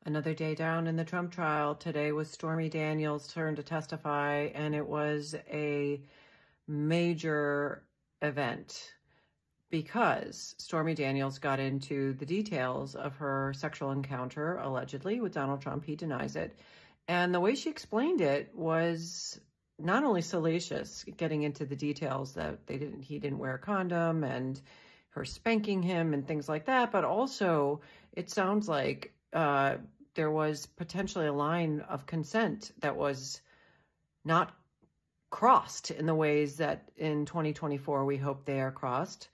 Another day down in the Trump trial. Today was Stormy Daniels' turn to testify, and it was a major event because Stormy Daniels got into the details of her sexual encounter, allegedly, with Donald Trump. He denies it. And the way she explained it was not only salacious, getting into the details that he didn't wear a condom and her spanking him and things like that, but also it sounds like there was potentially a line of consent that was not crossed in the ways that in 2024 we hope they are crossed.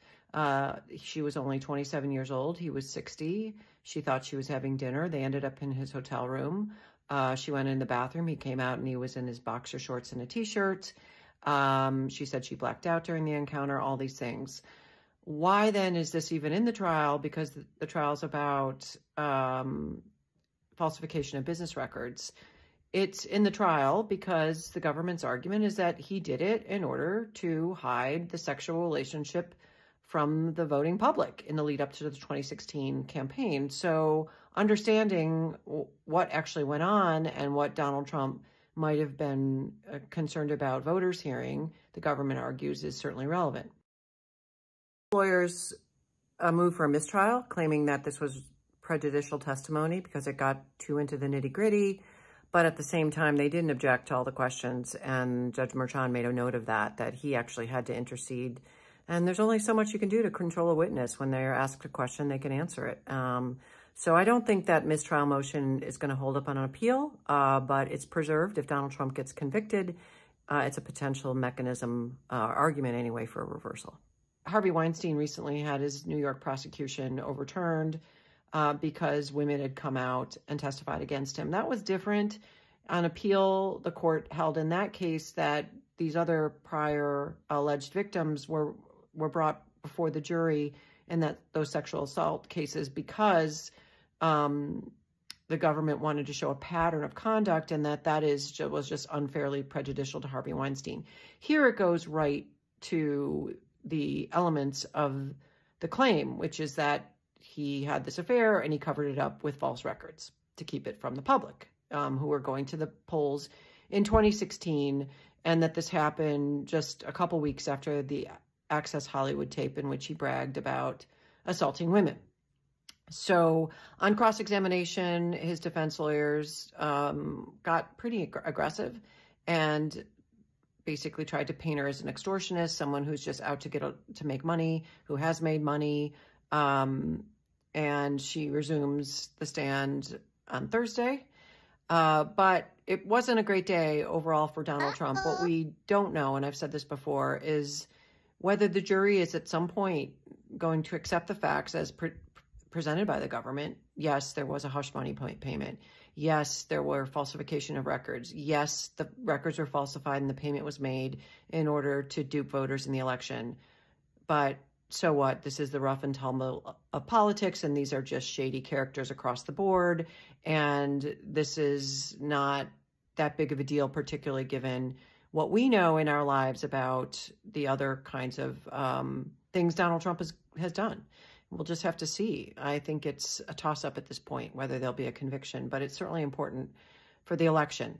She was only 27 years old. He was 60. She thought she was having dinner. They ended up in his hotel room. She went in the bathroom. He came out and he was in his boxer shorts and a t-shirt. She said she blacked out during the encounter, all these things. Why then is this even in the trial? Because the trial's about falsification of business records. It's in the trial because the government's argument is that he did it in order to hide the sexual relationship from the voting public in the lead up to the 2016 campaign. So understanding what actually went on and what Donald Trump might have been concerned about voters hearing, the government argues, is certainly relevant. Lawyers moved for a mistrial, claiming that this was prejudicial testimony because it got too into the nitty-gritty. But at the same time, they didn't object to all the questions. And Judge Merchan made a note of that he actually had to intercede. And there's only so much you can do to control a witness. When they're asked a question, they can answer it. So I don't think that mistrial motion is going to hold up on an appeal, but it's preserved. If Donald Trump gets convicted, it's a potential mechanism, argument anyway, for a reversal. Harvey Weinstein recently had his New York prosecution overturned because women had come out and testified against him. That was different. On appeal, the court held in that case that these other prior alleged victims were brought before the jury in those sexual assault cases because the government wanted to show a pattern of conduct, and that was just unfairly prejudicial to Harvey Weinstein. Here it goes right to the elements of the claim, which is that he had this affair and he covered it up with false records to keep it from the public, who were going to the polls in 2016, and that this happened just a couple weeks after the Access Hollywood tape in which he bragged about assaulting women. So on cross-examination, his defense lawyers got pretty aggressive and basically tried to paint her as an extortionist, someone who's just out to make money, who has made money. And she resumes the stand on Thursday. But it wasn't a great day overall for Donald Trump. What we don't know, and I've said this before, is whether the jury is at some point going to accept the facts as presented by the government. Yes, there was a hush money payment. Yes, there were falsification of records. Yes, the records were falsified and the payment was made in order to dupe voters in the election. But so what? This is the rough and tumble of politics, and these are just shady characters across the board. And this is not that big of a deal, particularly given what we know in our lives about the other kinds of things Donald Trump has done. We'll just have to see. I think it's a toss-up at this point, whether there'll be a conviction, but it's certainly important for the election.